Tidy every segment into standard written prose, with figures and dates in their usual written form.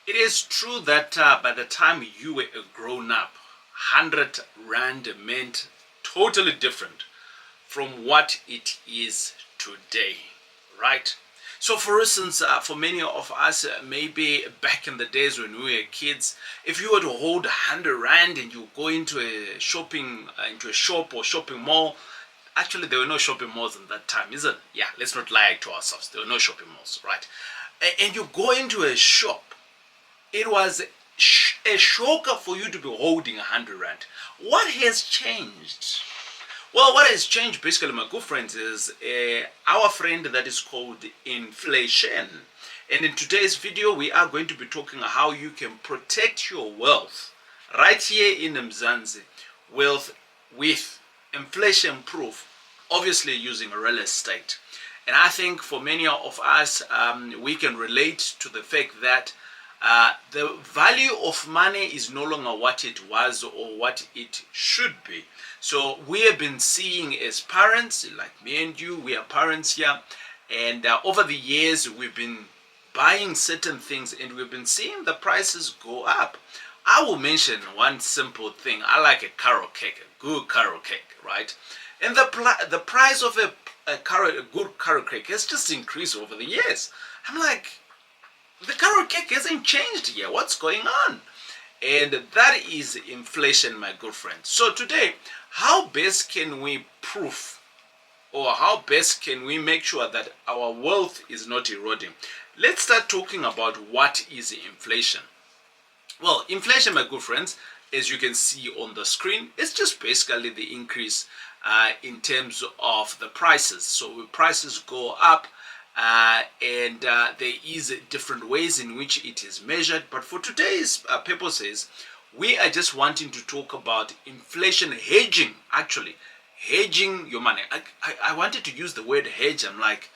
It is true that by the time you were a grown up, 100 Rand meant totally different from what it is today, right? So, for instance, for many of us, maybe back in the days when we were kids, if you were to hold 100 Rand and you go into a into a shop or shopping mall, actually there were no shopping malls in that time, isn't it? Yeah, let's not lie to ourselves. There were no shopping malls, right? And you go into a shop, it was a shocker for you to be holding 100 Rand. What has changed? Well, what has changed basically, my good friends, is our friend that is called inflation. And in today's video, we are going to be talking how you can protect your wealth right here in Mzansi, wealth with inflation proof, obviously using real estate. And I think for many of us, we can relate to the fact that the value of money is no longer what it was or what it should be. So we have been seeing as parents, like me and you, we are parents here, and over the years we've been buying certain things and we've been seeing the prices go up. I will mention one simple thing. I like a carrot cake, a good carrot cake, right? And the price of a good carrot cake has just increased over the years. I'm like, the carrot cake hasn't changed yet. What's going on? And that is inflation, my good friend. So today, how best can we prove, or how best can we make sure that our wealth is not eroding? Let's start talking about what is inflation. Well, inflation, my good friends, as you can see on the screen, it's just basically the increase in terms of the prices. So prices go up, and there is different ways in which it is measured, but for today's purposes we are just wanting to talk about inflation hedging. Actually, hedging your money. I wanted to use the word hedge. I'm like,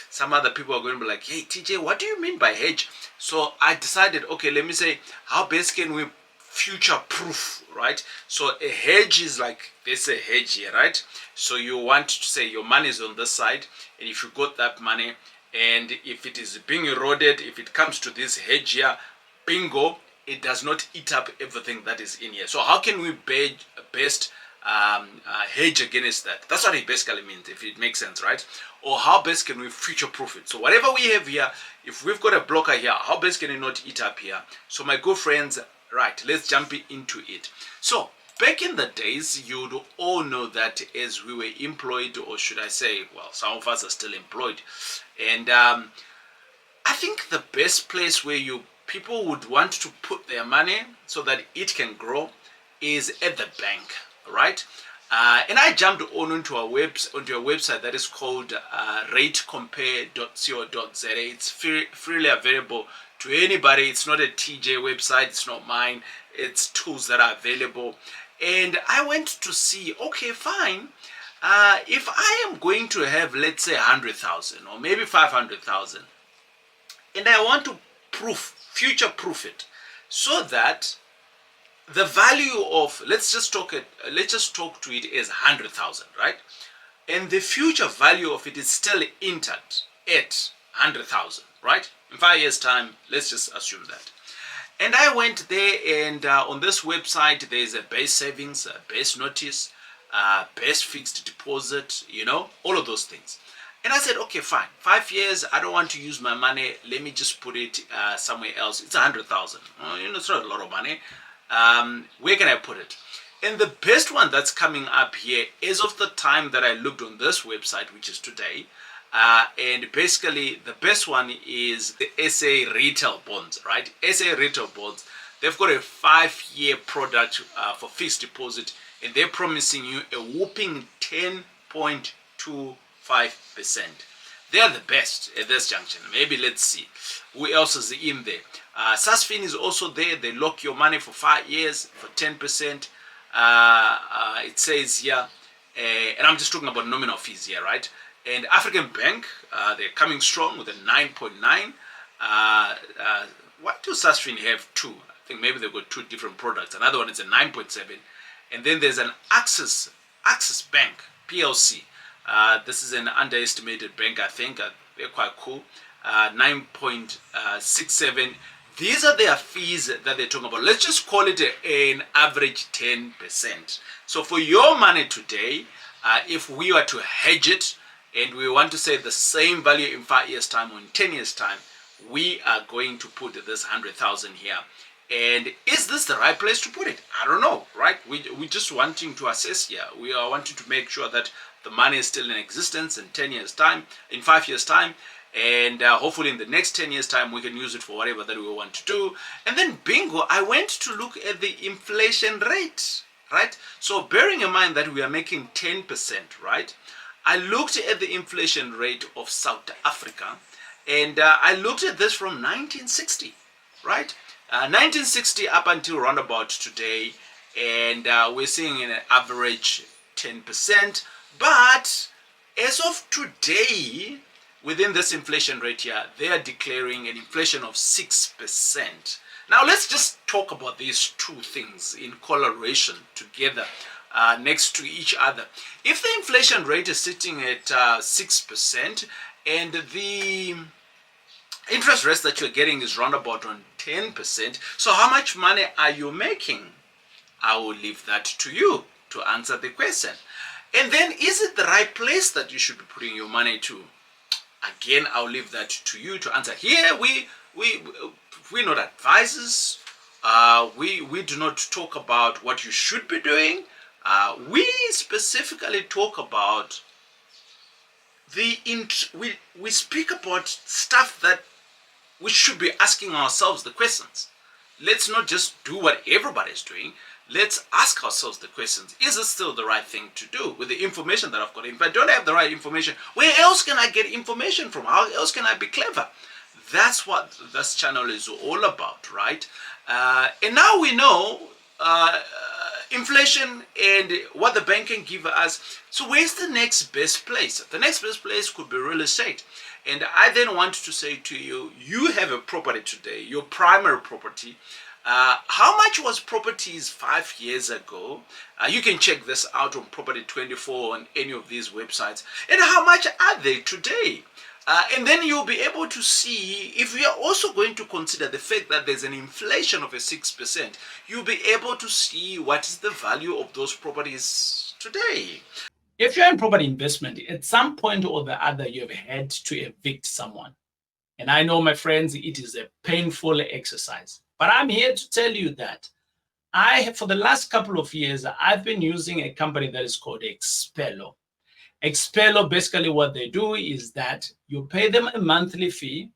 some other people are going to be like, hey TJ, what do you mean by hedge? So I decided, okay, let me say, how best can we future proof, right? So a hedge is like, there's a hedge here, right? So you want to say your money is on this side, and if you got that money, and if it is being eroded, if it comes to this hedge here, bingo, it does not eat up everything that is in here. So how can we best hedge against that? That's what it basically means, if it makes sense, right? Or how best can we future proof it? So whatever we have here, if we've got a blocker here, how best can it not eat up here? So my good friends, right, let's jump into it. So back in the days, you'd all know that as we were employed, or should I say, well, some of us are still employed, and I think the best place where people would want to put their money so that it can grow is at the bank, right? And I jumped onto a website that is called ratecompare.co.za. It's freely available to anybody. It's not a TJ website. It's not mine. It's tools that are available. And I went to see, okay, fine. If I am going to have, let's say, 100,000 or maybe 500,000, and I want to future proof it, so that the value of, let's just talk to it as 100,000, right? And the future value of it is still intact at 100,000, right? In 5 years' time, let's just assume that. And I went there, and on this website, there's a base savings, a base notice, base fixed deposit, all of those things. And I said, okay, fine. 5 years, I don't want to use my money. Let me just put it somewhere else. It's 100,000. It's not a lot of money. Where can I put it? And the best one that's coming up here, as of the time that I looked on this website, which is today, and basically the best one is the SA Retail Bonds, right? SA Retail Bonds, they've got a 5-year product for fixed deposit, and they're promising you a whopping 10.25%. They are the best at this junction. Maybe let's see who else is in there. Sasfin is also there. They lock your money for 5 years for 10%. It says here, and I'm just talking about nominal fees here, right? And African Bank, they're coming strong with a 9.9. What do Sasfin have? 2. I think maybe they've got 2 different products. Another one is a 9.7. And then there's an Access Bank PLC. This is an underestimated bank, I think. They're quite cool. 9.67. these are their fees that they're talking about. Let's just call it an average 10%. So for your money today, if we were to hedge it and we want to say the same value in 5 years time or in 10 years time, we are going to put this 100,000 here. And is this the right place to put it? I don't know, right? We're just wanting to assess here. We are wanting to make sure that the money is still in existence in 10 years time, in 5 years time, and hopefully in the next 10 years time we can use it for whatever that we want to do. And then bingo, I went to look at the inflation rate, right? So bearing in mind that we are making 10%, right? I looked at the inflation rate of South Africa, and I looked at this from 1960, right? 1960 up until round about today, and we're seeing an average 10%. But as of today, within this inflation rate here, they are declaring an inflation of 6%. Now let's just talk about these two things in correlation together, next to each other. If the inflation rate is sitting at 6% and the interest rates that you're getting is round about on 10%, so how much money are you making? I will leave that to you to answer the question. And then, is it the right place that you should be putting your money to? Again, I'll leave that to you to answer. Here, we're not advisors. We do not talk about what you should be doing. We specifically talk about we speak about stuff that we should be asking ourselves the questions. Let's not just do what everybody's doing. Let's ask ourselves the questions. Is it still the right thing to do with the information that I've got? If I don't have the right information, where else can I get information from? How else can I be clever? That's what this channel is all about, right? And now we know inflation and what the bank can give us. So where's the next best place? The next best place could be real estate. And I then want to say to you, you have a property today, your primary property. How much was properties 5 years ago? You can check this out on Property 24 on any of these websites. And how much are they today? And then you'll be able to see, if we are also going to consider the fact that there's an inflation of a 6%, you'll be able to see what is the value of those properties today. If you're in property investment, at some point or the other, you've had to evict someone. And I know, my friends, it is a painful exercise. But I'm here to tell you that for the last couple of years, I've been using a company that is called Expello. Expello, basically what they do is that you pay them a monthly fee,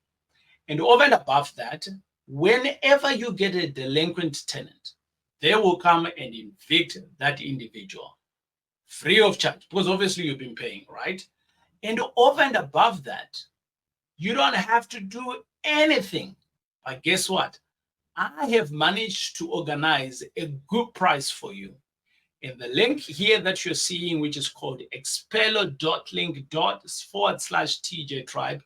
and over and above that, whenever you get a delinquent tenant, they will come and evict that individual free of charge, because obviously you've been paying, right? And over and above that, you don't have to do anything. But guess what? I have managed to organize a good price for you. And the link here that you're seeing, which is called expello.link/TJ Tribe,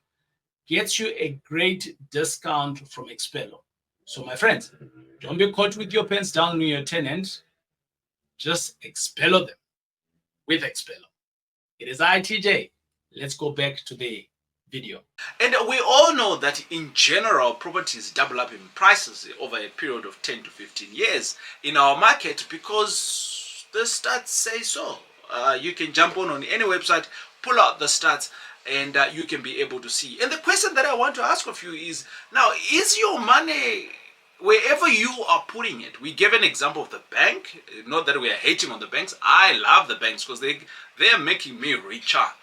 gets you a great discount from Expello. So my friends, don't be caught with your pants down on your tenant. Just Expello them with Expello. It is TJ. Let's go back to the video. And we all know that in general, properties double up in prices over a period of 10 to 15 years in our market because the stats say so. You can jump on any website, pull out the stats, and you can be able to see. And the question that I want to ask of you is, now, is your money wherever you are putting it? We gave an example of the bank. Not that we are hating on the banks. I love the banks because they're making me richer.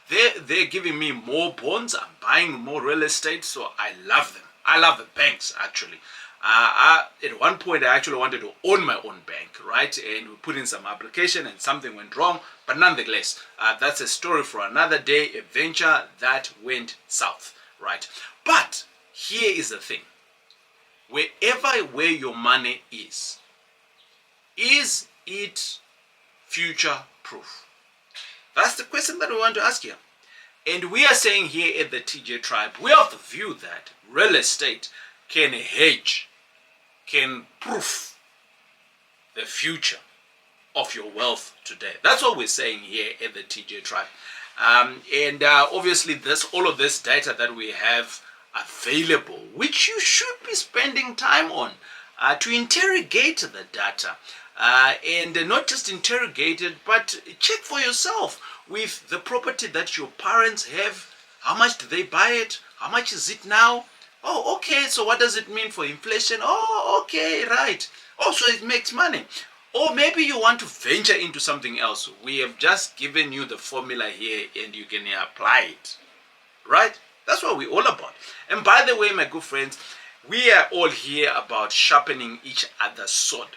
They're giving me more bonds. I'm buying more real estate, so I love them. I love the banks, actually. At one point, I actually wanted to own my own bank, right? And we put in some application and something went wrong. But nonetheless, that's a story for another day, a venture that went south, right? But here is the thing. Where your money is it future proof? That's the question that we want to ask here. And we are saying here at the TJ Tribe, we have the view that real estate can hedge, can proof the future of your wealth today. That's what we're saying here at the TJ Tribe. Obviously all of this data that we have available, which you should be spending time on to interrogate the data. And not just interrogate it, but check for yourself with the property that your parents have. How much do they buy it? How much is it now? Oh, okay, so what does it mean for inflation? Oh, okay, right. Oh, so it makes money. Or maybe you want to venture into something else. We have just given you the formula here and you can apply it. Right? That's what we're all about. And by the way, my good friends, we are all here about sharpening each other's sword.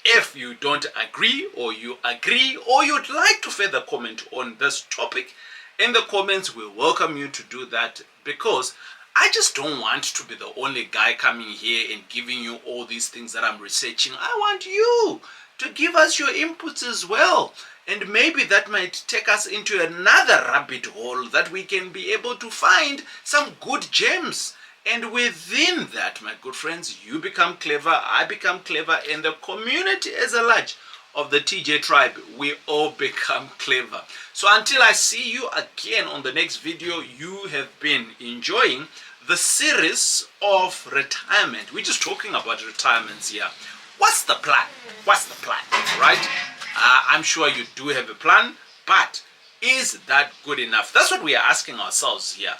If you don't agree, or you agree, or you'd like to further comment on this topic, in the comments, we welcome you to do that, because I just don't want to be the only guy coming here and giving you all these things that I'm researching. I want you to give us your inputs as well. And maybe that might take us into another rabbit hole that we can be able to find some good gems. And within that, my good friends, you become clever, I become clever, and the community as a large of the TJ tribe, we all become clever. So until I see you again on the next video, you have been enjoying the series of retirement. We're just talking about retirements here. What's the plan? What's the plan, right? I'm sure you do have a plan, but is that good enough? That's what we are asking ourselves here.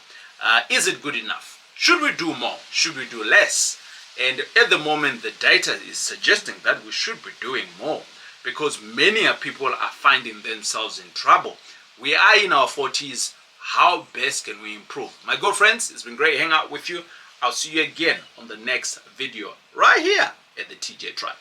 Is it good enough? Should we do more? Should we do less? And at the moment, the data is suggesting that we should be doing more, because many people are finding themselves in trouble. We are in our 40s. How best can we improve? My good friends, it's been great hanging out with you. I'll see you again on the next video right here at the TJ Tribe.